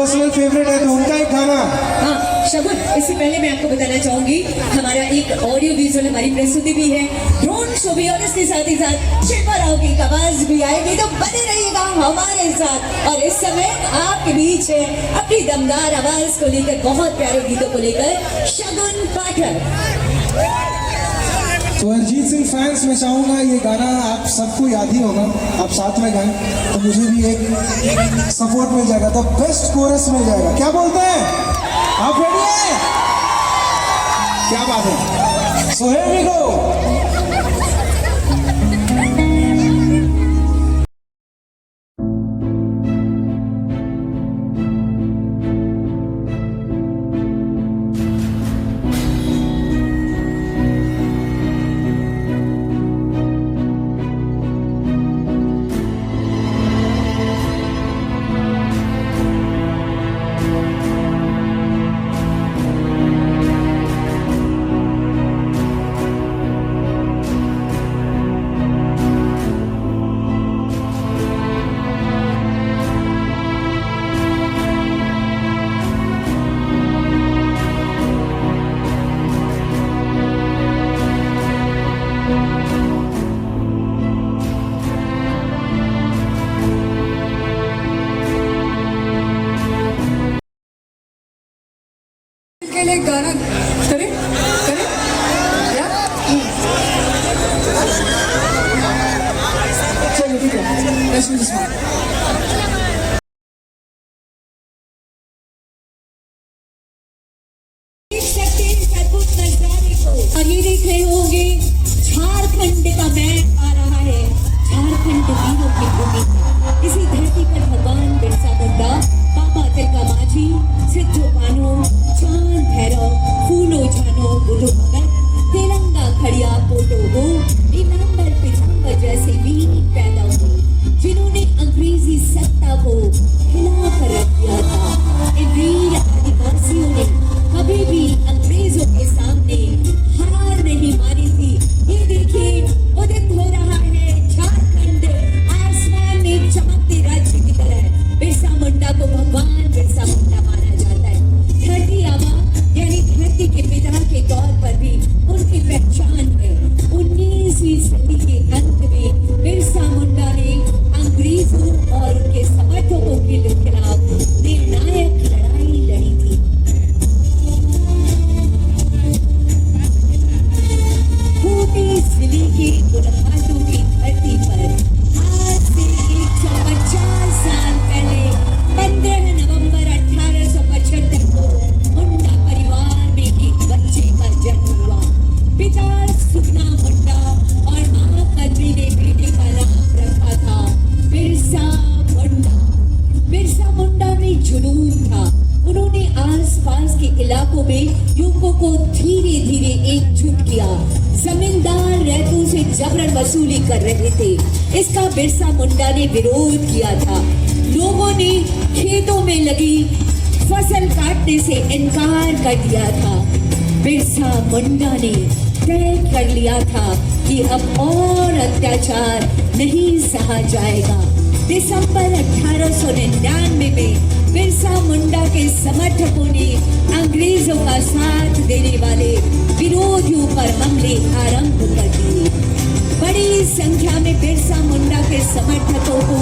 Personal favourite है, तो उनका एक गाना। हाँ शगुन, इससे पहले मैं आपको बताना चाहूंगी हमारा एक ऑडियो विजुअल हमारी प्रस्तुति भी है, ड्रोन शो भी, और इसके साथ ही साथ शिल्पा राव की आवाज भी आएगी, तो बने रहिएगा हमारे साथ। और इस समय आपके बीच है अपनी दमदार आवाज को लेकर, बहुत प्यारे गीतों को लेकर शगुन पाठक। तो अरिजीत सिंह फैंस में चाहूंगा ये गाना आप सबको याद ही होगा, आप साथ में गाएं तो मुझे भी एक सपोर्ट मिल जाएगा, तो बेस्ट कोरस मिल जाएगा। क्या बोलते हैं, आप रेडी हैं? क्या बात है, सो हियर वी गो। गाना करे करे या चलो ठीक है, let's do this one. देख सकते हैं अद्भुत नजारे को, और ये देख रहे होंगे झारखंड का मैप आ रहा है, झारखंड वीरों की भूमि। इसी धरती पर भगवान बिरसा मुंडा, बाबा तिलका मांझी, सिद्धू कान्हू, चांद भैरव, फूलो झानो, बुधो भगत, तेलंगा खड़िया पोटो हो, नीलांबर पिताम्बर जैसे वीर पैदा हुए, जिन्होंने अंग्रेजी सत्ता को हिला कर रख दिया था। इन वीर आदिवासियों ने कभी भी अंग्रेजों के सामने हार नहीं मानी थी। ये देखिए उदित हो रहा है झारखंड आसमान में चमकते राज्य की तरह। बिरसा मुंडा को भगवान बिरसा मुंडा माना जाता है। धरती आबा यानी धरती के पिता के तौर पर भी उनकी पहचान है। 19वीं सदी के अंत में बिरसा मुंडा ने अंग्रेजों और उनके समर्थकों के खिलाफ निर्णायक लड़ाई लड़ी थी। खूंटी जिले के गुलहाटू की धरती पर आज से 150 साल पहले 15 नवंबर 1875 को मुंडा परिवार में एक बच्चे का जन्म हुआ। पिता सुखना मुंडा और मां कद्री ने बेटे का नाम रखा था बिरसा मुंडा। बिरसा मुंडा में जुनून था। उन्होंने आसपास के इलाकों में युवकों को धीरे धीरे एकजुट किया। जमींदार रैतों से जबरन वसूली कर रहे थे, इसका बिरसा मुंडा ने विरोध किया था। लोगों ने खेतों में लगी फसल काटने से इनकार कर दिया था। बिरसा मुंडा ने तय कर लिया था कि अब और अत्याचार नहीं सहा जाएगा। दिसंबर 1899 में बिरसा मुंडा के समर्थकों ने अंग्रेजों का साथ देने वाले विरोधियों पर हमले आरंभ कर दिए। बड़ी संख्या में बिरसा मुंडा के समर्थकों को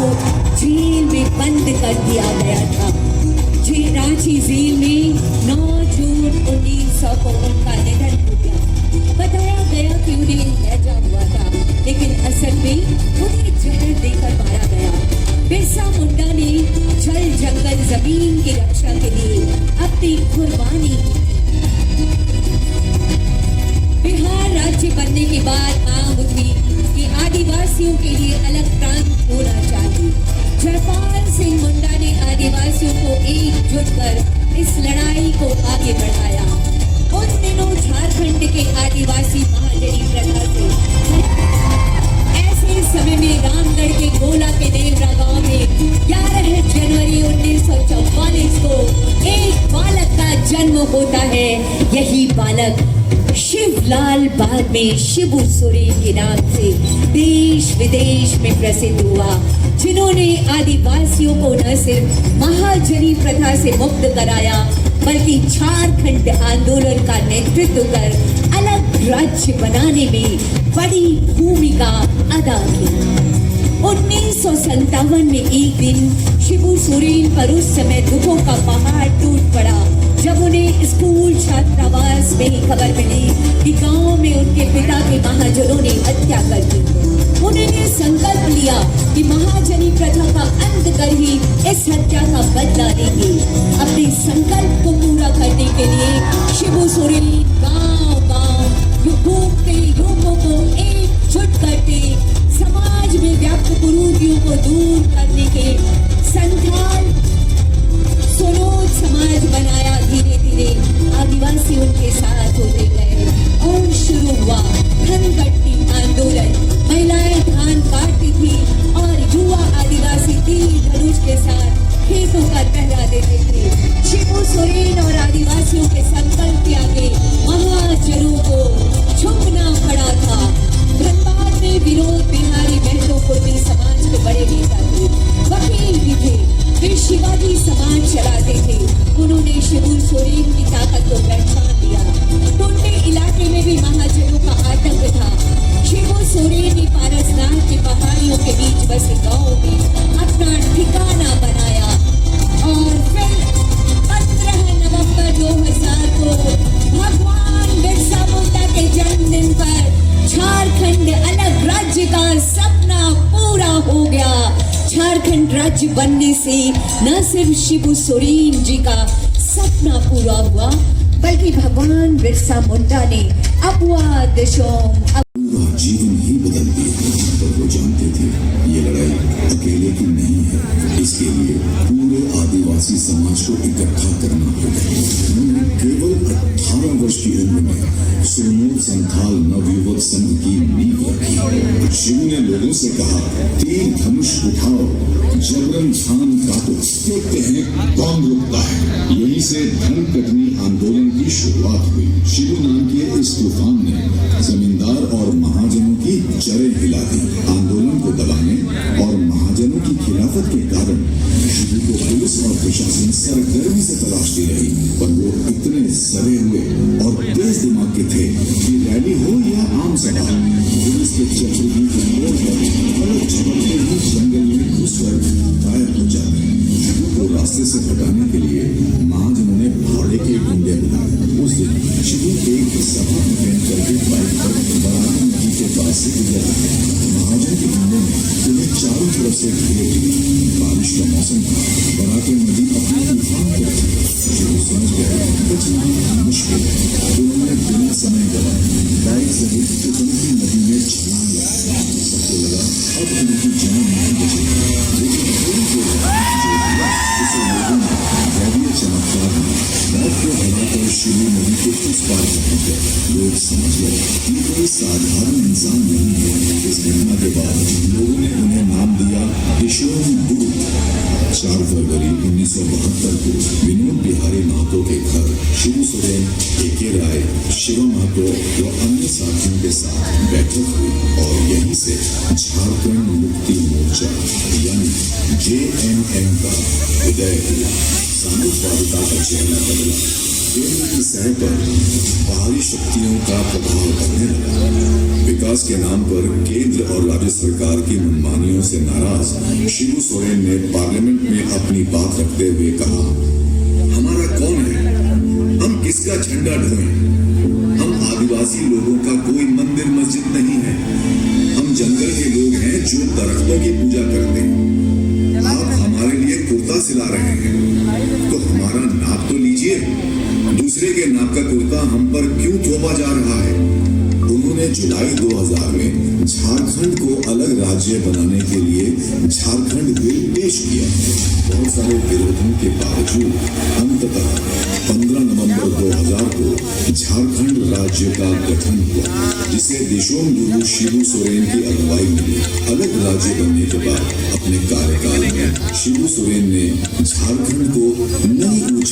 जेल में बंद कर दिया गया था। रांची जेल में 9 जून 1900 को उनका निधन हो गया। बताया गया कि उन्हें हैजा हुआ था, लेकिन असल में उन्हें जहर देकर मारा गया। बिरसा मुंडा ने जल जंगल जमीन की रक्षा के लिए अपनी कुर्बानी की। बिहार राज्य बनने के बाद मांग उठी कि आदिवासियों के लिए अलग प्रांत होना चाहिए। जयपाल सिंह मुंडा ने आदिवासियों को एकजुट कर इस लड़ाई को आगे बढ़ाया। उन दिनों झारखंड के आदिवासी महाजनी प्रथा से ऐसे समय में रामगढ़ के गोला के देवरा गांव में 11 जनवरी 1944 को एक बालक का जन्म होता है। यही बालक शिवलाल बाद में शिबू सोरेन के नाम से देश विदेश में प्रसिद्ध हुआ, जिन्होंने आदिवासियों को न सिर्फ महाजनी प्रथा से मुक्त कराया बल्कि झारखंड आंदोलन का नेतृत्व कर अलग राज्य बनाने में बड़ी भूमिका अदा की। 1957 में एक दिन शिबू सोरेन पर उस समय दुखों का पहाड़ टूट पड़ा जब उन्हें स्कूल छात्रावास में खबर मिली कि गांव में उनके पिता के महाजनों ने हत्या कर दी। उन्होंने संकल्प लिया कि महाजनी प्रथा का अंत कर ही इस हत्या का बदला लेंगे। अपने संकल्प को पूरा करने के लिए शिबू सोरेन गांव-गांव घूमते लोगों को एकजुट करके समाज में व्याप्त कुरीतियों को दूर करने के संथाल सोनोज समाज बनाया। धीरे धीरे आदिवासी उनके साथ होते गए और शुरू हुआ धनगट्टी आंदोलन। महिलाएं धान काटती थी और युवा आदिवासी तीर धनुष के साथ खेतों का पहरा देते थे। शिबू सोरेन और आदिवासियों के संकल्प के आगे महाजनों को झुकना पड़ा था। धनबाद में विनोद बिहारी महतो कुर्मी समाज के बड़े नेता थे, वकील भी थे, वे शिवाजी समाज चलाते थे। उन्होंने शिबू सोरेन की ताकत को पहचान लिया। टोटे इलाके में भी महाजनों का आतंक था। शिबू सोरेन ने पारसनाथ की पहाड़ियों के बीच बसे गांव में अपना ठिकाना बनाया और फिर 15 नवंबर 2000 को भगवान बिरसा मुंडा के जन्मदिन पर झारखंड अलग राज्य का सपना पूरा हो गया। झारखंड राज्य बनने से न सिर्फ शिबू सोरेन जी का सपना पूरा हुआ बल्कि भगवान बिरसा मुंडा ने अबुआ दिशोम जीवन ही बदल दिया। पर वो जानते थे ये लड़ाई अकेले की नहीं है, इसके लिए पूरे आदिवासी समाज को इकट्ठा करना होगा। उन्होंने केवल 18 वर्ष की उम्र में सोनोज संथाल नवयुवक संघ की नींव रखी। शिव ने लोगों से कहा, तीर धनुष उठाओ, जबरन छान काटो, देखते हैं कौन रुकता है। यहीं से धन कटनी आंदोलन की शुरुआत हुई। शिबू नाम के इस तूफान ने जमींदार और महाजनों की जड़ें हिला दी। आंदोलन को दबाने और महाजनों की खिलाफत के कारण शिबू को पुलिस और प्रशासन सरगर्मी से तलाशती रही, पर वो इतने सड़े हुए और तेज दिमाग के थे कि रैली हो या आम सभा, पुलिस के चक्रव्यूह को अलग झपकते ही जंगल में घुसकर गायब हो जाते। शिबू को रास्ते से हटाने के लिए महाजनों ने भाड़े के गुंडे बुलाए। उस दिन शिबू एक सभा में पहन करके बाइक पर बराती नदी के पास से गुजर रहे। महाजन के गुंडों ने उन्हें चारों तरफ से घेर लिया। बारिश का मौसम था, बराती नदी अपने तूफान पर थी। शिबू समझ गया बचना मुश्किल है। उन्होंने बिना समय गवाए बाइक सहित उतरती नदी में छलांग लगाया। सबको लगा अब उनकी जान नहीं बचेगी, लेकिन थोड़ी देर बाद जो हुआ उसे लोगों ने दैवीय चमत्कार में मौत को हराकर शिबू नदी के उस पार पहुंच गए। लोग समझ गए कि कोई साधारण इंसान नहीं है। इस घटना के बाद लोगों ने उन्हें नाम दिया दिशोम गुरु। 4 फरवरी 1972 को विनोद बिहारी महतो के घर शिबू सोरेन, ए.के. राय, शिवा महतो व अन्य साथियों के साथ बैठक हुई और यहीं से झारखंड मुक्ति मोर्चा यानी JMM का उदय हुआ। साम्राज्यवादिता का चेहरा बदला। केंद्र की सह पर बाहरी शक्तियों का प्रभाव बढ़ने लगा। विकास के नाम पर केंद्र और राज्य सरकार की मनमानियों से नाराज शिबू सोरेन ने पार्लियामेंट में अपनी बात रखते हुए कहा, हमारा कौन है, हम किसका झंडा ढोएं? हम आदिवासी लोगों का कोई मंदिर मस्जिद नहीं है। हम जंगल के लोग हैं जो दरख्तों की पूजा करते हैं। आप हमारे लिए कुर्ता सिला रहे हैं तो हमारा नाप तो लीजिए। दूसरे के नाप का कुर्ता हम पर क्यों थोपा जा रहा है? उन्होंने जुलाई 2000 में झारखंड को अलग राज्य बनाने के लिए झारखंड बिल पेश किया। बहुत सारे विरोधों के बावजूद अंततः 15 नवंबर 2000 को झारखंड राज्य का गठन हुआ, जिसे दिशोम गुरु शिबू सोरेन की अगुवाई में अलग राज्य बनने के बाद अपने कार्यकाल में शिबू सोरेन ने झारखंड को नई ऊंचाई